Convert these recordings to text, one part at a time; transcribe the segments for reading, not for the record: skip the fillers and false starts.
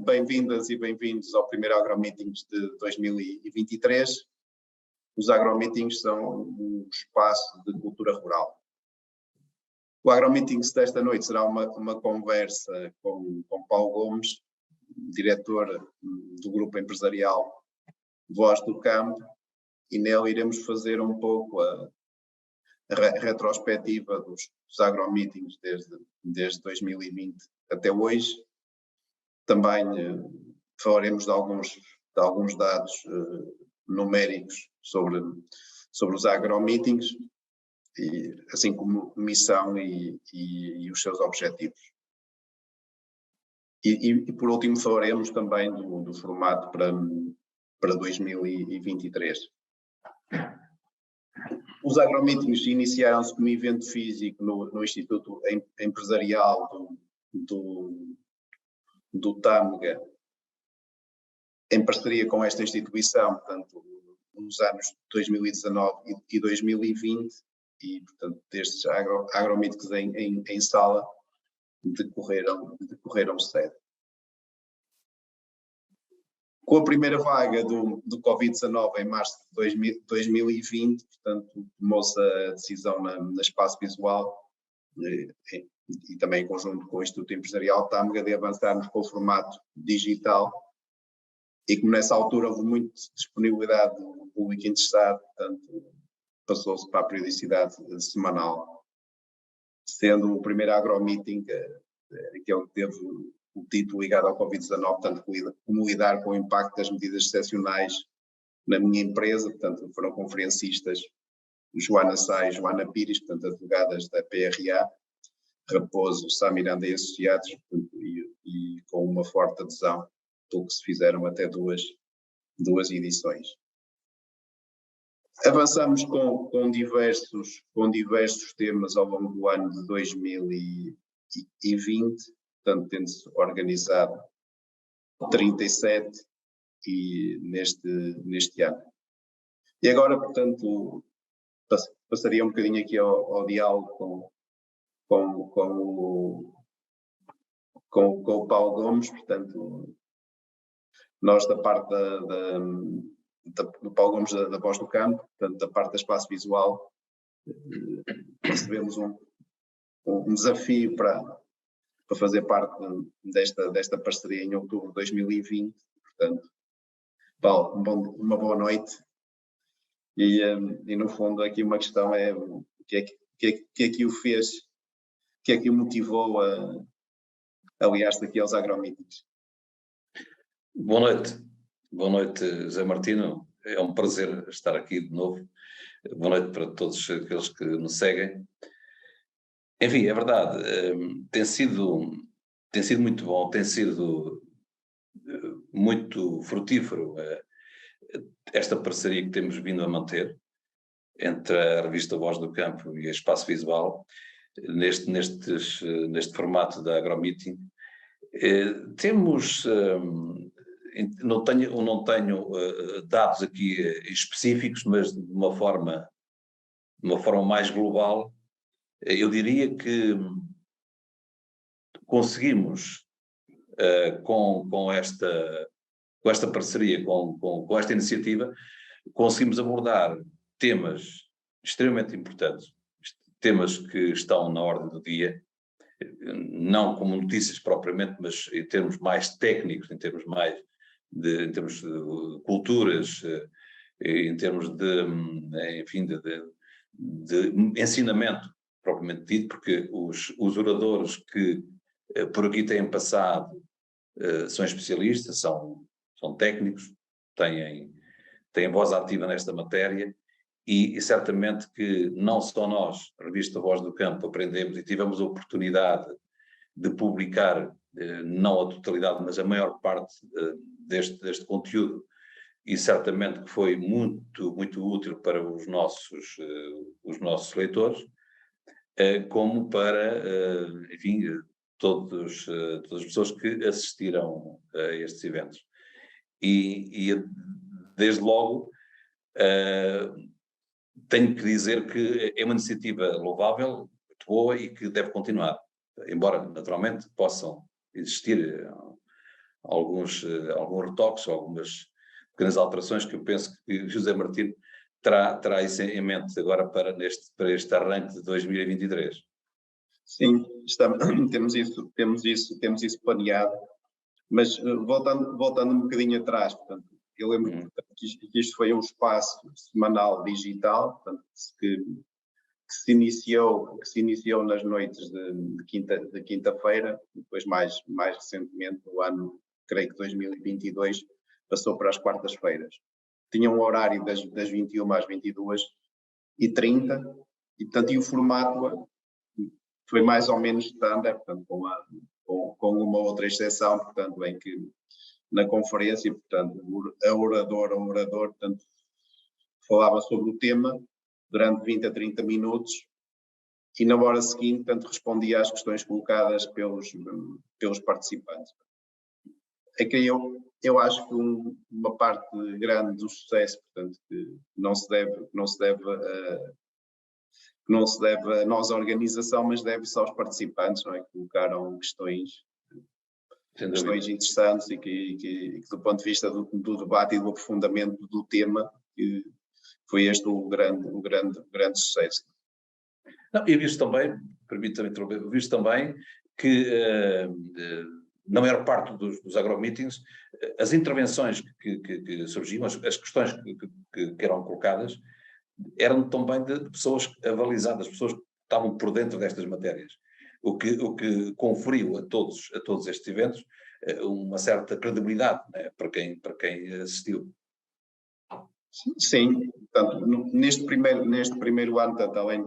bem-vindas e bem-vindos ao primeiro AgroMeetings de 2023. Os AgroMeetings são um espaço de cultura rural. O AgroMeetings desta noite será uma conversa com Paulo Gomes, diretor do grupo empresarial Voz do Campo, e nele iremos fazer um pouco a retrospectiva dos AgroMeetings desde 2020 até hoje. Também falaremos de alguns dados numéricos sobre os AgroMeetings, assim como missão e os seus objetivos. E por último falaremos também do formato para 2023. Os AgroMeetings iniciaram-se como evento físico no Instituto Empresarial do Tâmega, em parceria com esta instituição, portanto, nos anos 2019 e 2020, e, portanto, destes AgroMeetings em sala decorreram 7. Com a primeira vaga do Covid-19 em março de 2020, portanto, tomou-se a decisão na Espaço Visual e também em conjunto com o Instituto Empresarial Tâmega de avançarmos com o formato digital, e como nessa altura houve muita disponibilidade do público interessado, portanto, passou-se para a periodicidade semanal, sendo o primeiro AgroMeeting aquele que teve o título ligado ao Covid-19, portanto, como lidar com o impacto das medidas excepcionais na minha empresa. Portanto, foram conferencistas Joana Sá e Joana Pires, portanto, advogadas da PRA, Raposo, Sá Miranda e Associados, e com uma forte adesão, pelo que se fizeram até duas edições. Avançamos com diversos temas ao longo do ano de 2020, portanto, tendo-se organizado 37 neste ano. E agora, portanto, passaria um bocadinho aqui ao diálogo com o Paulo Gomes. Portanto, nós da parte do Paulo Gomes da Voz do Campo, portanto, da parte da Espaço Visual, recebemos um desafio para fazer parte desta parceria em outubro de 2020. Portanto, Paulo, uma boa noite. E no fundo aqui uma questão é o que é que o fez, o que é que o motivou a aliar-se aqui aos AgroMeetings? Boa noite, José Martino. É um prazer estar aqui de novo. Boa noite para todos aqueles que nos seguem. Enfim, é verdade, tem sido muito bom, tem sido muito frutífero esta parceria que temos vindo a manter entre a revista Voz do Campo e a Espaço Visual, neste formato da AgroMeeting. Temos, não tenho dados aqui específicos, mas de uma forma mais global, eu diria que conseguimos, com esta parceria, com esta iniciativa, conseguimos abordar temas extremamente importantes, temas que estão na ordem do dia, não como notícias propriamente, mas em termos mais técnicos, em termos de culturas, em termos de ensinamento propriamente dito, porque os oradores que por aqui têm passado são especialistas, são técnicos, têm voz ativa nesta matéria, e certamente que não só nós, a revista Voz do Campo, aprendemos e tivemos a oportunidade de publicar, não a totalidade, mas a maior parte deste conteúdo, e certamente que foi muito, muito útil para os nossos leitores, como para, enfim, todas as pessoas que assistiram a estes eventos. E desde logo, tenho que dizer que é uma iniciativa louvável, muito boa e que deve continuar, embora naturalmente possam existir alguns retoques, algumas pequenas alterações que eu penso que José Martino terá isso em mente agora para este arranque de 2023. Sim, temos isso planeado, mas voltando um bocadinho atrás, portanto, eu lembro que isto foi um espaço semanal digital, portanto, que se iniciou nas noites de quinta-feira, depois mais recentemente, no ano, creio que 2022, passou para as quartas-feiras. Tinha um horário das 21 às 22h30, e, portanto, e o formato foi mais ou menos standard, portanto, com uma outra exceção, portanto, em que na conferência, portanto, a orador, portanto, falava sobre o tema durante 20 a 30 minutos e na hora seguinte, portanto, respondia às questões colocadas pelos participantes. É que eu acho que uma parte grande do sucesso, portanto, que não se deve a nós, a organização, mas deve-se aos participantes, não é? Que colocaram questões interessantes e que do ponto de vista do debate e do aprofundamento do tema, que foi este o grande sucesso. Não, e visto também, permita-me interromper, visto também que na maior parte dos agromeetings, as intervenções que surgiam, as questões que eram colocadas, eram também de pessoas avalizadas, pessoas que estavam por dentro destas matérias, o que conferiu a todos estes eventos uma certa credibilidade, né, para quem assistiu. Sim, portanto, neste primeiro ano, tanto além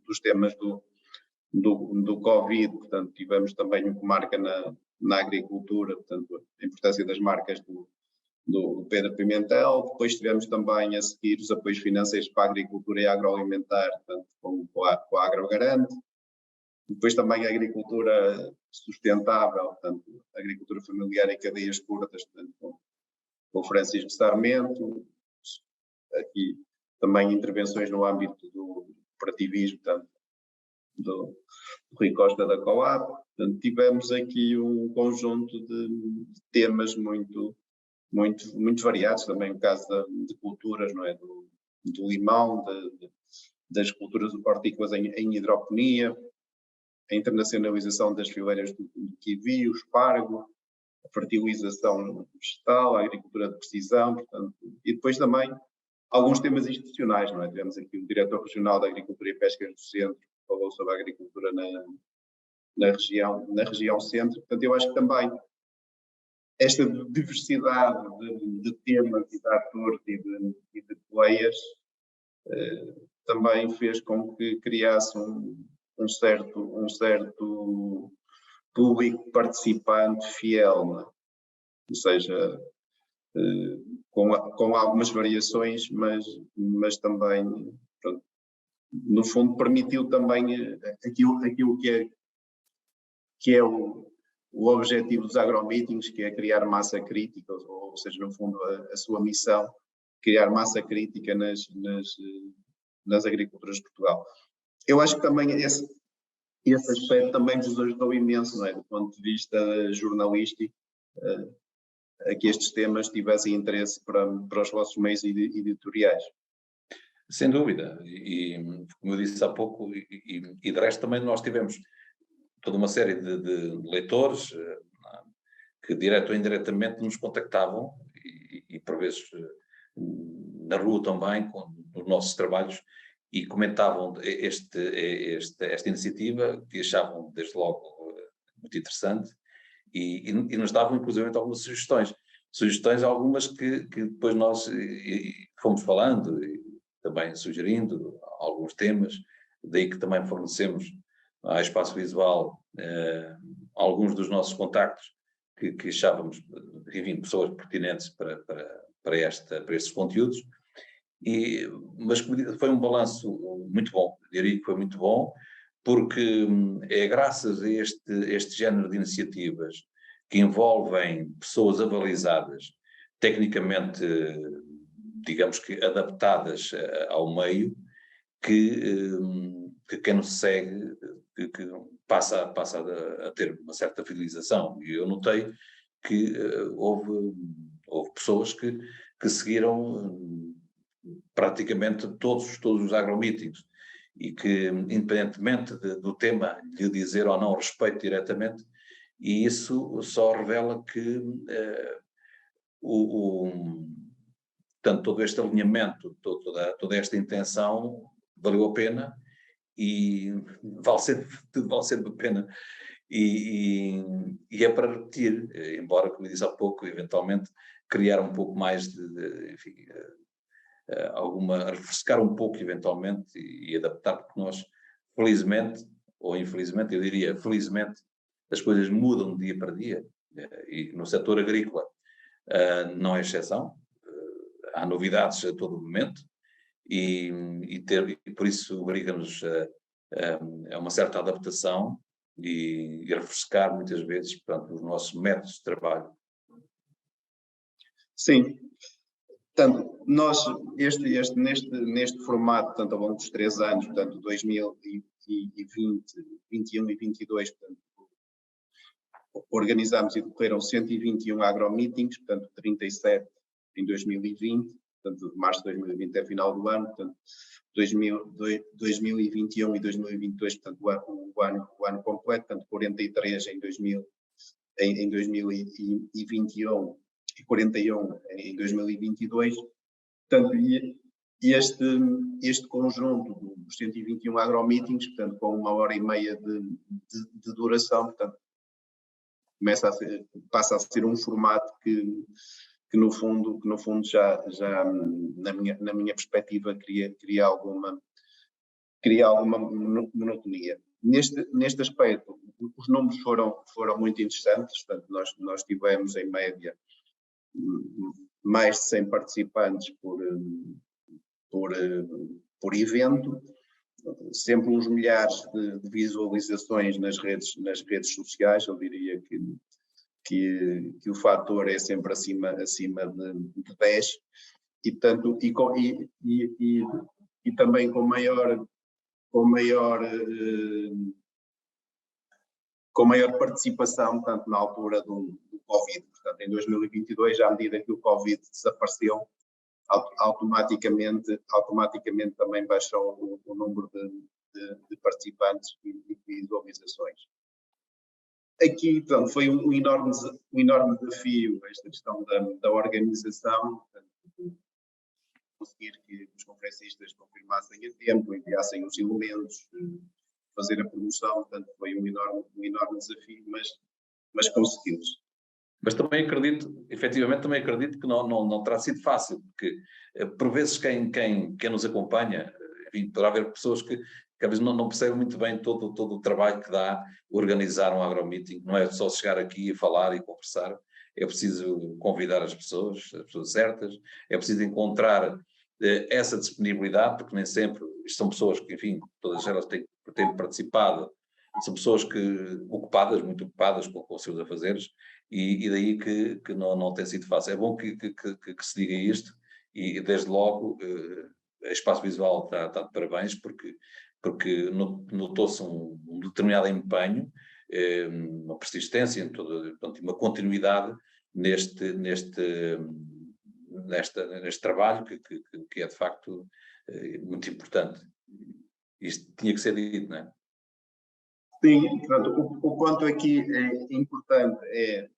dos temas do Covid, portanto, tivemos também o que marca na agricultura, portanto, a importância das marcas do Pedro Pimentel. Depois tivemos também a seguir os apoios financeiros para a agricultura e agroalimentar, portanto, com a AgroGarante. Depois também a agricultura sustentável, portanto, a agricultura familiar em cadeias curtas, portanto, com o Francisco Sarmento. Aqui também intervenções no âmbito do cooperativismo, portanto, do Rui Costa da Coab. Portanto, tivemos aqui um conjunto de temas muito variados, também o caso de culturas, não é? Do limão, das culturas hortícolas em hidroponia, a internacionalização das fileiras do kiwi, o espargo, a fertilização vegetal, a agricultura de precisão, portanto, e depois também alguns temas institucionais, não é? Tivemos aqui o diretor regional da Agricultura e Pescas do Centro, que falou sobre a agricultura na região centro. Portanto, eu acho que também esta diversidade de temas e de atores e de players também fez com que criasse um certo público participante fiel, não é? Ou seja, com algumas variações, mas também, pronto, no fundo, permitiu também aquilo que é o objetivo dos agromeetings, que é criar massa crítica, ou seja, no fundo, a sua missão, criar massa crítica nas agriculturas de Portugal. Eu acho que também esse aspecto também nos ajudou imenso, não é? Do ponto de vista jornalístico, a que estes temas tivessem interesse para os vossos meios editoriais. Sem dúvida, e como eu disse há pouco, e de resto também nós tivemos toda uma série de leitores que direto ou indiretamente nos contactavam e por vezes na rua também, com os nossos trabalhos, e comentavam esta iniciativa, que achavam desde logo muito interessante, e nos davam inclusive algumas sugestões algumas que depois nós fomos falando e também sugerindo alguns temas, daí que também fornecemos à Espaço Visual alguns dos nossos contactos que achávamos, enfim, pessoas pertinentes para estes conteúdos, mas foi um balanço muito bom, eu diria que foi muito bom, porque é graças a este género de iniciativas que envolvem pessoas avalizadas, tecnicamente, digamos que adaptadas ao meio, que quem nos segue que passa a ter uma certa fidelização. E eu notei que houve pessoas que seguiram praticamente todos os agromeetings e que, independentemente do tema lhe dizer ou não respeito diretamente, e isso só revela que portanto, todo este alinhamento, toda esta intenção valeu a pena e tudo vale sempre a pena. E é para repetir, embora, como eu disse há pouco, eventualmente criar um pouco mais enfim, refrescar um pouco eventualmente e adaptar, porque nós, felizmente, ou infelizmente, eu diria felizmente, as coisas mudam de dia para dia, e no setor agrícola não é exceção, há novidades a todo momento, e por isso obriga-nos a uma certa adaptação e refrescar muitas vezes, portanto, os nossos métodos de trabalho. Sim. Portanto, nós, neste formato, portanto, ao longo dos 3 anos, portanto, 2020, 21 e 22, portanto, organizámos e decorreram 121 agromeetings, portanto, 37 em 2020, portanto, de março de 2020 até final do ano, portanto, 2021 e 2022, portanto, o ano completo, portanto, 43 em 2021 e 41 em 2022. Portanto, este conjunto dos 121 agromeetings, portanto, com 1h30 de duração, portanto, passa a ser um formato que no fundo já na minha perspectiva cria alguma monotonia. Neste aspecto, os números foram muito interessantes, portanto, nós tivemos em média mais de 100 participantes por evento, sempre uns milhares de visualizações nas redes sociais. Eu diria que o fator é sempre acima de 10, e tanto e também com maior participação, tanto na altura do Covid. Portanto, em 2022, à medida que o Covid desapareceu, automaticamente também baixou o número de participantes e de visualizações. Aqui, portanto, foi um enorme desafio esta questão da organização, portanto, conseguir que os conferencistas confirmassem a tempo, enviassem os elementos, fazer a promoção. Portanto, foi um enorme desafio, mas conseguimos. Mas também acredito, efetivamente também acredito que não terá sido fácil, porque por vezes quem nos acompanha, enfim, poderá haver pessoas que às vezes não percebem muito bem todo o trabalho que dá organizar um agromeeting. Não é só chegar aqui e falar e conversar, é preciso convidar as pessoas certas, é preciso encontrar essa disponibilidade, porque nem sempre, isto são pessoas que, enfim, todas elas têm participado, são pessoas muito ocupadas com os seus afazeres, e daí que não tem sido fácil. É bom que se diga isto, e desde logo a Espaço Visual está de parabéns, porque notou-se um determinado empenho, uma persistência, uma continuidade neste trabalho que é de facto muito importante. Isto tinha que ser dito, não é? Sim, portanto, o ponto aqui é importante é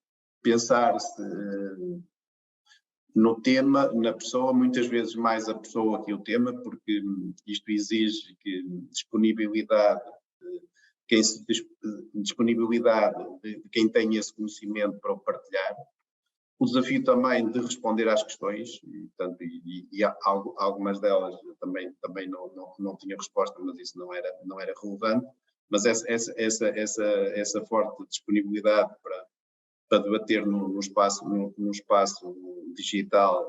pensar-se no tema, na pessoa, muitas vezes mais a pessoa que o tema, porque isto exige que disponibilidade de quem tem esse conhecimento para o partilhar, o desafio também de responder às questões, e algumas delas também não tinha resposta, mas isso não era relevante, mas essa forte disponibilidade para debater no espaço digital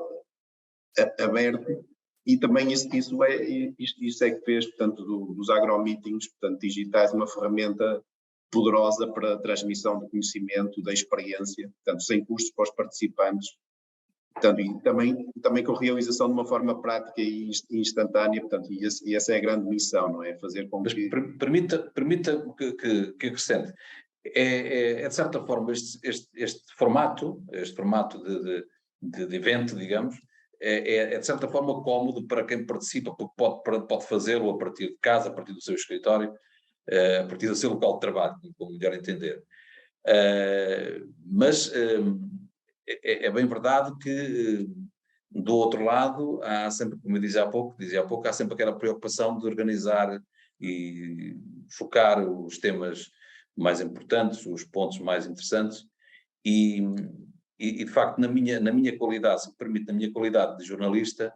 aberto, e também isso é que fez, portanto, dos agromeetings, portanto, digitais, uma ferramenta poderosa para a transmissão do conhecimento, da experiência, portanto, sem custos para os participantes, portanto, e também com realização de uma forma prática e instantânea, portanto, e essa é a grande missão, não é? Fazer com que... Mas permita que acrescente. de certa forma, este formato de evento, digamos, é de certa forma cómodo para quem participa, porque pode fazê-lo a partir de casa, a partir do seu escritório, a partir do seu local de trabalho, como melhor entender. Mas é bem verdade que, do outro lado, há sempre, como eu dizia há pouco, há sempre aquela preocupação de organizar e focar os temas mais importantes, os pontos mais interessantes, e de facto, na minha qualidade, se me permite, na minha qualidade de jornalista,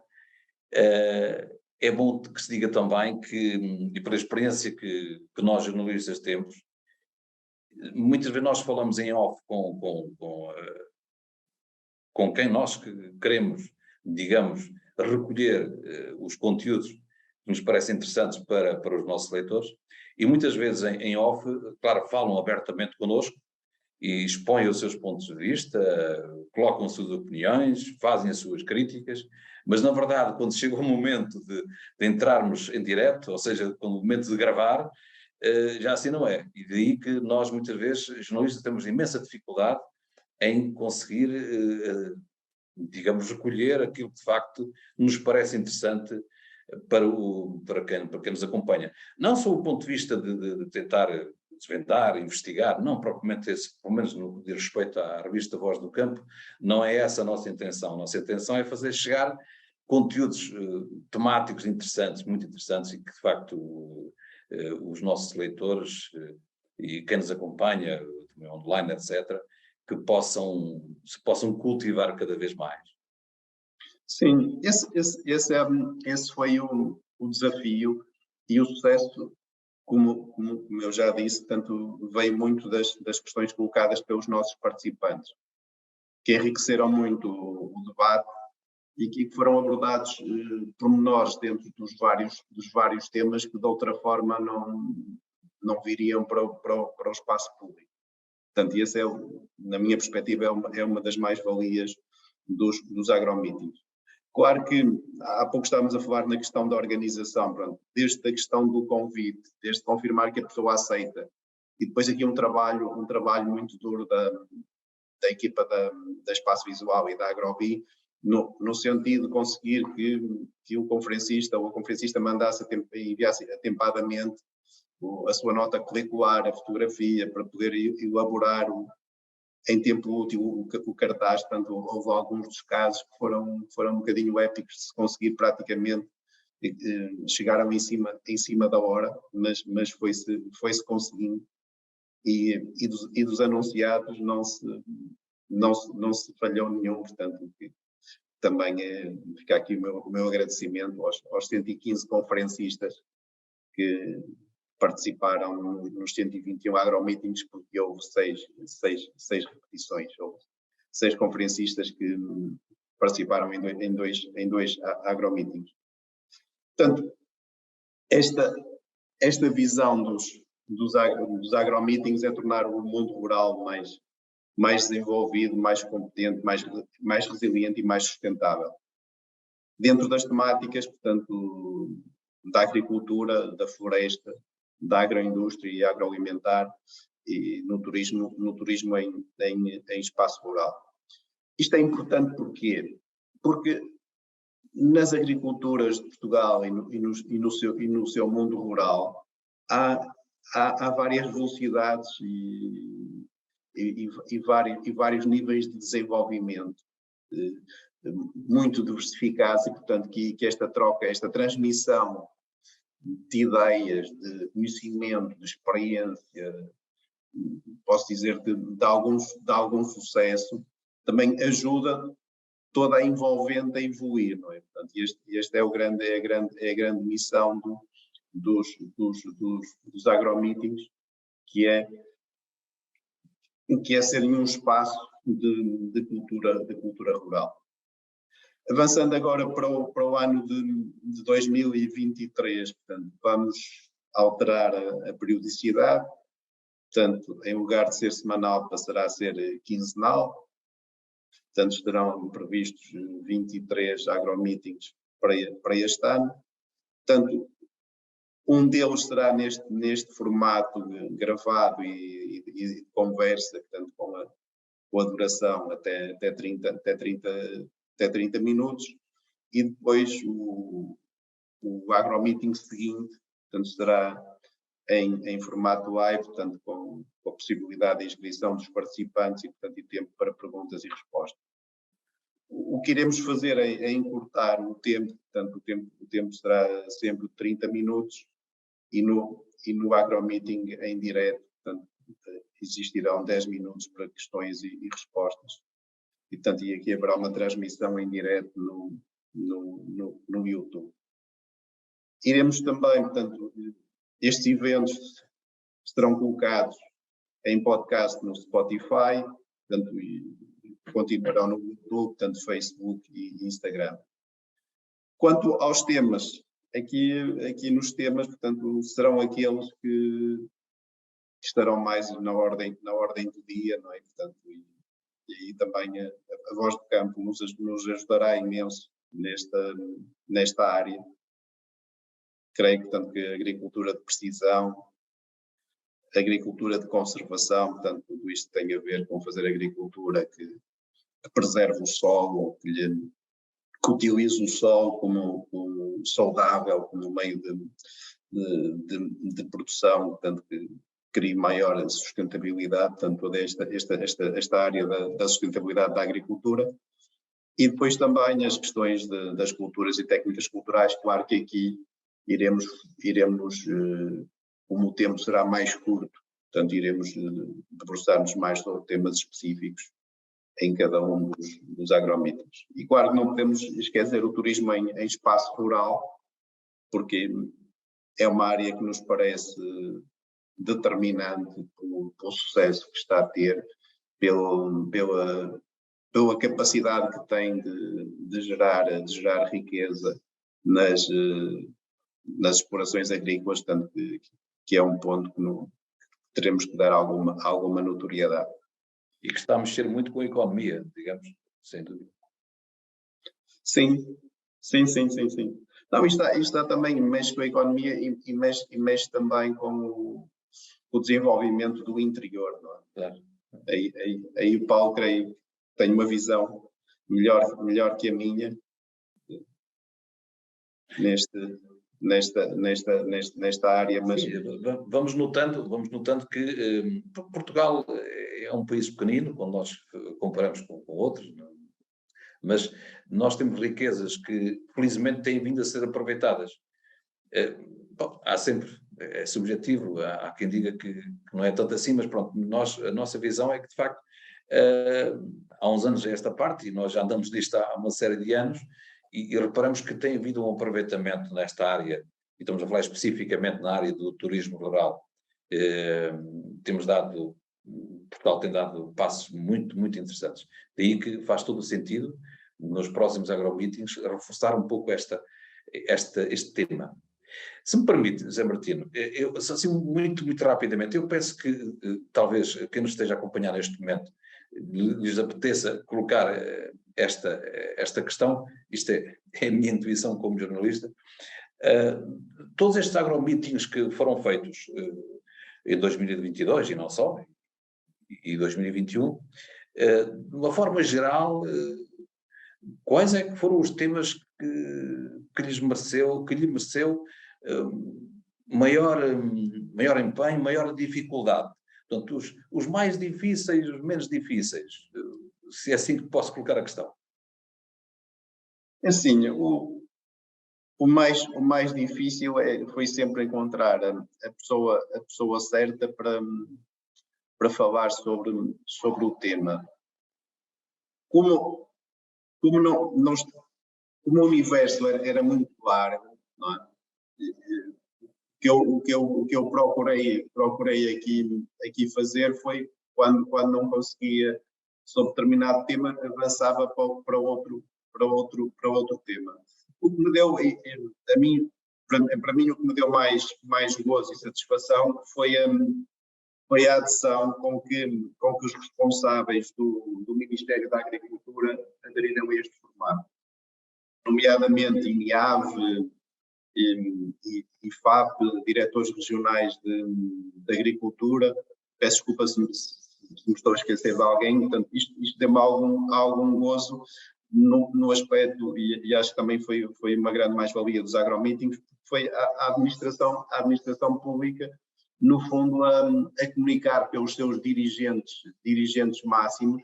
é bom que se diga também que, e pela experiência que nós jornalistas temos, muitas vezes nós falamos em off com quem nós queremos, digamos, recolher os conteúdos que nos parecem interessantes para os nossos leitores, e muitas vezes em off, claro, falam abertamente connosco e expõem os seus pontos de vista, colocam as suas opiniões, fazem as suas críticas, mas na verdade, quando chega o momento de entrarmos em direto, ou seja, quando o momento de gravar, já assim não é. E daí que nós, muitas vezes, jornalistas, temos imensa dificuldade em conseguir, digamos, recolher aquilo que de facto nos parece interessante para quem nos acompanha. Não só do ponto de vista de tentar desvendar, investigar, não propriamente esse, pelo menos no que diz respeito à revista Voz do Campo, não é essa a nossa intenção. A nossa intenção é fazer chegar conteúdos temáticos interessantes, muito interessantes, e que de facto os nossos leitores e quem nos acompanha, também online, etc., que se possam cultivar cada vez mais. Sim, esse foi o desafio, e o sucesso, como eu já disse, tanto veio muito das questões colocadas pelos nossos participantes, que enriqueceram muito o debate e que foram abordados pormenores dentro dos vários temas que de outra forma não viriam para o espaço público. Portanto, esse na minha perspectiva, é uma das mais-valias dos agromeetings. Claro que há pouco estávamos a falar na questão da organização, pronto, desde a questão do convite, desde confirmar que a pessoa aceita, e depois aqui um trabalho muito duro da equipa da Espaço Visual e da Agrobi, no sentido de conseguir que o conferencista ou a conferencista enviasse atempadamente a sua nota curricular, a fotografia, para poder elaborar em tempo útil o cartaz. Portanto, houve alguns dos casos que foram um bocadinho épicos de se conseguir praticamente, chegaram em cima da hora, mas foi-se conseguindo, e dos anunciados não se falhou nenhum. Portanto, também fica aqui o meu agradecimento aos 115 conferencistas que participaram nos 121 agromeetings, porque houve seis repetições, houve 6 conferencistas que participaram em dois agromeetings. Portanto, esta visão dos agromeetings é tornar o mundo rural mais desenvolvido, mais competente, mais resiliente e mais sustentável. Dentro das temáticas, portanto, da agricultura, da floresta, da agroindústria e agroalimentar, e no turismo em espaço rural. Isto é importante porquê? Porque nas agriculturas de Portugal e no seu mundo rural há várias velocidades e vários níveis de desenvolvimento muito diversificados, e portanto que esta troca, esta transmissão de ideias, de conhecimento, de experiência, posso dizer de algum sucesso, também ajuda toda a envolvente a evoluir, não é? Portanto, este é a grande missão dos agromeetings, que é serem um espaço de cultura rural. Avançando agora para o ano de 2023, portanto, vamos alterar a periodicidade. Portanto, em lugar de ser semanal, passará a ser quinzenal. Portanto, estarão previstos 23 agromeetings para este ano. Portanto, Um deles será neste formato gravado e de conversa, portanto, com a duração até 30 minutos, e depois o agromeeting seguinte, portanto, será em formato live, portanto, com a possibilidade de inscrição dos participantes e, portanto, e tempo para perguntas e respostas. O que iremos fazer é encurtar o tempo, portanto, o tempo será sempre 30 minutos, e no agromeeting em direto, portanto, existirão 10 minutos para questões e respostas. E, portanto, e aqui haverá uma transmissão em direto no YouTube. Iremos também, portanto, estes eventos serão colocados em podcast no Spotify, portanto, e continuarão no YouTube, tanto Facebook e Instagram. Quanto aos temas, aqui nos temas, portanto, serão aqueles que estarão mais na ordem do dia, não é? Portanto, e também a Voz do Campo nos ajudará imenso nesta área. Creio, portanto, que a agricultura de precisão, a agricultura de conservação, portanto, tudo isto tem a ver com fazer agricultura que preserve o solo, que utilize o solo como saudável, como meio de produção, portanto, que crie maior sustentabilidade, portanto, toda esta área da sustentabilidade da agricultura. E depois também as questões das culturas e técnicas culturais. Claro que aqui iremos como o tempo será mais curto, portanto, iremos debruçar-nos mais sobre temas específicos em cada um dos agromeetings. E claro, não podemos esquecer o turismo em espaço rural, porque é uma área que nos parece determinante pelo sucesso que está a ter, pela capacidade que tem de gerar riqueza nas explorações agrícolas, tanto que é um ponto que teremos que dar alguma notoriedade. E que está a mexer muito com a economia, digamos, sem dúvida. Sim. Não, isto está também, mexe com a economia e mexe também com o desenvolvimento do interior, não é? Claro. Aí o Paulo, creio, tem uma visão melhor que a minha nesta área, mas... Sim, vamos notando que Portugal é um país pequenino, quando nós comparamos com outros, não? Mas nós temos riquezas que, felizmente, têm vindo a ser aproveitadas. Bom, há sempre, é subjetivo, há quem diga que não é tanto assim, mas pronto, a nossa visão é que, de facto, há uns anos esta parte, e nós já andamos nisto há uma série de anos, e reparamos que tem havido um aproveitamento nesta área, e estamos a falar especificamente na área do turismo rural. Portugal tem dado passos muito, muito interessantes. Daí que faz todo o sentido, nos próximos agromeetings, reforçar um pouco este tema. Se me permite, José Martino, assim, muito, muito rapidamente, eu penso que talvez quem nos esteja a acompanhar neste momento lhes apeteça colocar esta questão, isto é a minha intuição como jornalista. Todos estes agromeetings que foram feitos em 2022 e não só, e 2021, de uma forma geral, quais é que foram os temas que lhe mereceu maior empenho, maior dificuldade? Portanto, os mais difíceis, os menos difíceis, se é assim que posso colocar a questão. Assim, o mais difícil foi sempre encontrar a pessoa certa para falar sobre o tema. Como o universo era muito largo, não é? O que eu procurei aqui fazer foi, quando não conseguia sobre determinado tema, avançava para outro tema. O que me deu, para mim, o que me deu mais gozo e satisfação foi a adesão com que os responsáveis do Ministério da Agricultura aderiram a este formato, nomeadamente INIAV, e FAP, diretores regionais de agricultura. Peço desculpa se me estou a esquecer de alguém. Portanto, isto deu-me algum gozo no aspecto, e acho que também foi uma grande mais-valia dos agromeetings, foi a administração pública, no fundo, a comunicar pelos seus dirigentes máximos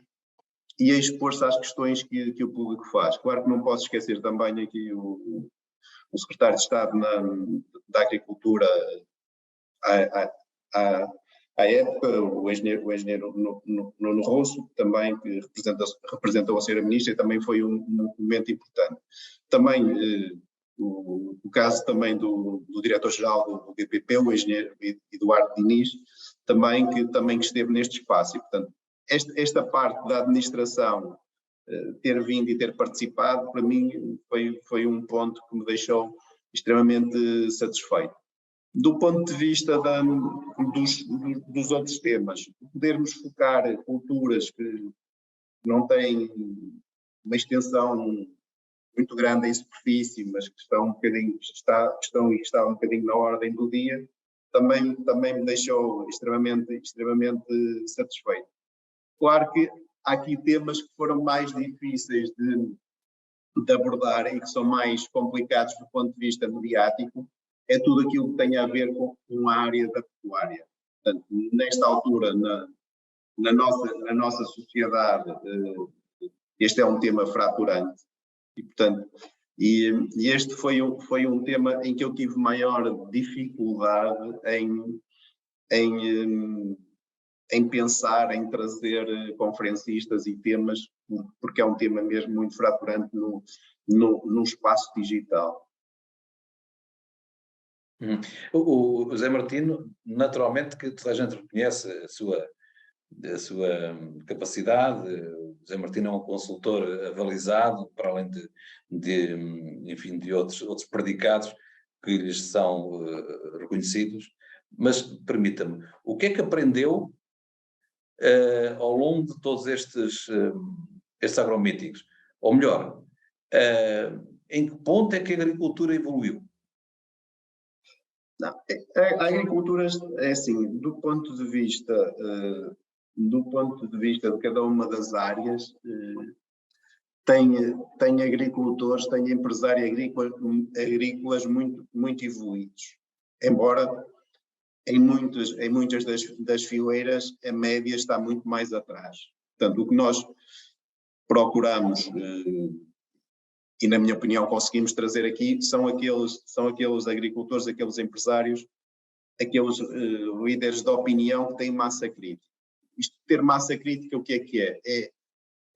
e a expor-se às questões que o público faz. Claro que não posso esquecer também aqui o secretário de Estado da Agricultura à época, o engenheiro Nuno Rosso, também, que representa a Senhora Ministra, e também foi um momento importante. Também o caso também do diretor-geral do DPP, o engenheiro Eduardo Diniz, também que esteve neste espaço. E, portanto, esta parte da administração ter vindo e ter participado, para mim, foi um ponto que me deixou extremamente satisfeito. Do ponto de vista dos outros temas, podermos focar culturas que não têm uma extensão muito grande em superfície, mas que estão um bocadinho na ordem do dia, também me deixou extremamente satisfeito. Claro que há aqui temas que foram mais difíceis de abordar e que são mais complicados do ponto de vista mediático, é tudo aquilo que tem a ver com a área da pecuária. Portanto, nesta altura, na nossa sociedade, este é um tema fraturante e, portanto, este foi um tema em que eu tive maior dificuldade em pensar, em trazer conferencistas e temas, porque é um tema mesmo muito fraturante no espaço digital. O José Martino, naturalmente que toda a gente reconhece a sua capacidade. O José Martino é um consultor avalizado, para além enfim, de outros predicados que lhes são reconhecidos. Mas, permita-me, o que é que aprendeu ao longo de todos estes agromeetings? Ou melhor, em que ponto é que a agricultura evoluiu? Não, a agricultura é assim, do ponto de vista de cada uma das áreas, tem agricultores, tem empresários agrícolas muito evoluídos, embora em muitas das fileiras a média está muito mais atrás. Portanto, o que nós procuramos e, na minha opinião, conseguimos trazer aqui são aqueles agricultores, aqueles empresários, aqueles líderes de opinião que têm massa crítica. Isto de ter massa crítica, o que é?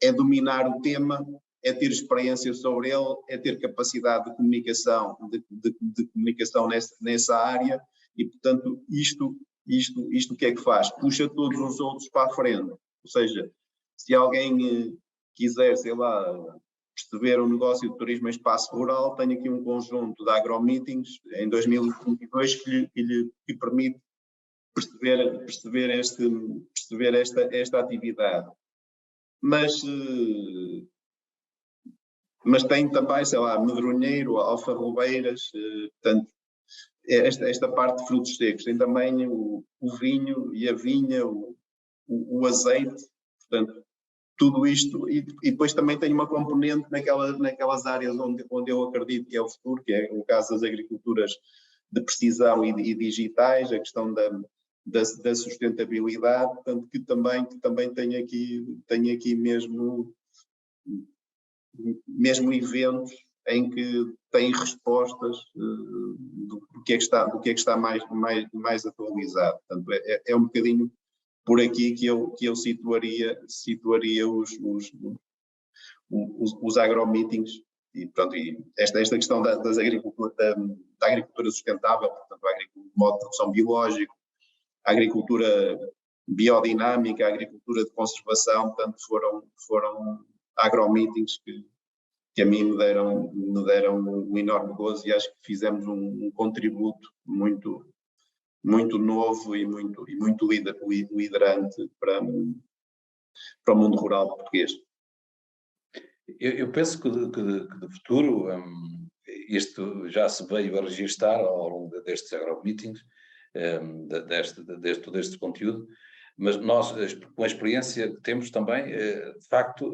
É dominar o tema, é ter experiência sobre ele, é ter capacidade de comunicação, de comunicação nessa área e, portanto, isto o que é que faz? Puxa todos os outros para a frente. Ou seja, se alguém quiser, sei lá, perceber o negócio de turismo em espaço rural, tenho aqui um conjunto de agromeetings em 2022 que permite perceber esta atividade. Mas tem também, sei lá, medronheiro, alfarrobeiras, portanto, esta parte de frutos secos. Tem também o vinho e a vinha, o azeite, portanto, tudo isto, e depois também tem uma componente naquelas áreas onde eu acredito que é o futuro, que é o caso das agriculturas de precisão e digitais, a questão da sustentabilidade, portanto, que também tem aqui mesmo eventos em que tem respostas do que é que está mais atualizado. Portanto, é um bocadinho por aqui que eu situaria os agromeetings e, pronto, e esta questão da agricultura sustentável, portanto, o modo de produção biológico, a agricultura biodinâmica, a agricultura de conservação, portanto, foram agromeetings que a mim me deram um enorme gozo e acho que fizemos um contributo muito novo e muito liderante para o mundo rural português. Eu penso que de futuro, isto já se veio a registar ao longo destes agromeetings, deste conteúdo, mas nós, com a experiência que temos também, de facto,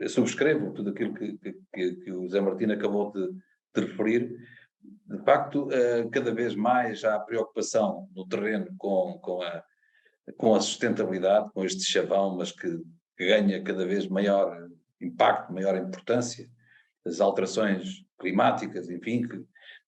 subscrevo tudo aquilo que o Zé Martino acabou de referir. De facto, cada vez mais há preocupação no terreno com a sustentabilidade, com este chavão, mas que ganha cada vez maior impacto, maior importância, as alterações climáticas, enfim,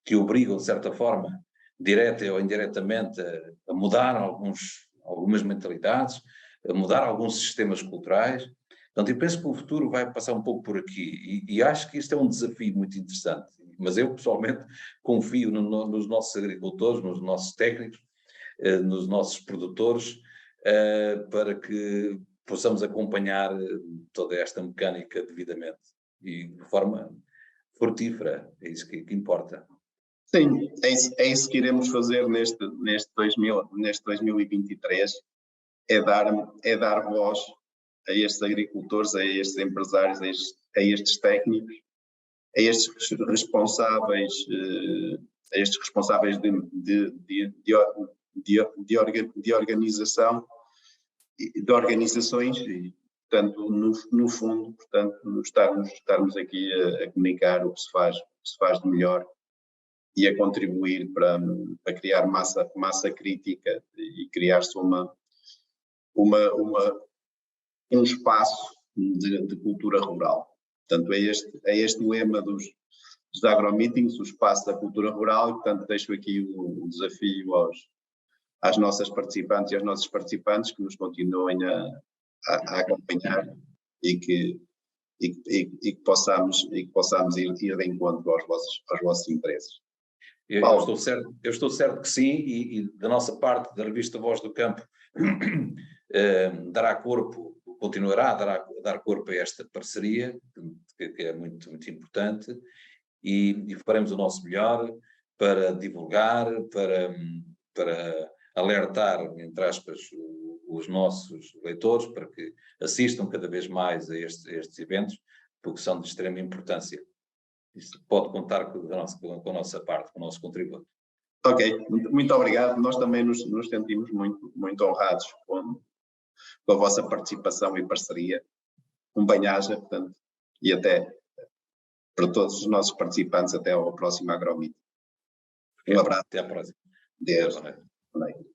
que obrigam, de certa forma, direta ou indiretamente, a mudar algumas mentalidades, a mudar alguns sistemas culturais. Portanto, eu penso que o futuro vai passar um pouco por aqui, e acho que isto é um desafio muito interessante, mas eu, pessoalmente, confio nos nossos agricultores, nos nossos técnicos, nos nossos produtores, para que possamos acompanhar toda esta mecânica devidamente e de forma frutífera. É isso que importa. Sim, é isso que iremos fazer neste 2023, é dar voz a estes agricultores, a estes empresários, a estes técnicos, a estes responsáveis de organização, de organizações, e, portanto, no fundo, portanto, estarmos aqui a comunicar o que se faz de melhor e a contribuir para criar massa crítica e criar-se um espaço de cultura rural. Portanto, é este o lema dos agromeetings, o espaço da cultura rural, e, portanto, deixo aqui o desafio às nossas participantes e aos nossos participantes que nos continuem a acompanhar e que possamos ir de encontro aos vossos interesses. Eu estou certo que sim, e da nossa parte, da revista Voz do Campo, continuará a dar corpo a esta parceria, que é muito, muito importante, e faremos o nosso melhor para divulgar, para alertar, entre aspas, os nossos leitores, para que assistam cada vez mais a estes eventos, porque são de extrema importância. Isso pode contar com a nossa parte, com o nosso contributo. Ok, muito obrigado. Nós também nos sentimos muito, muito honrados com a vossa participação e parceria. Bem-aja, portanto, e até para todos os nossos participantes, até ao próximo Agromeet. Um abraço. Até à próxima. Deus. Boa noite.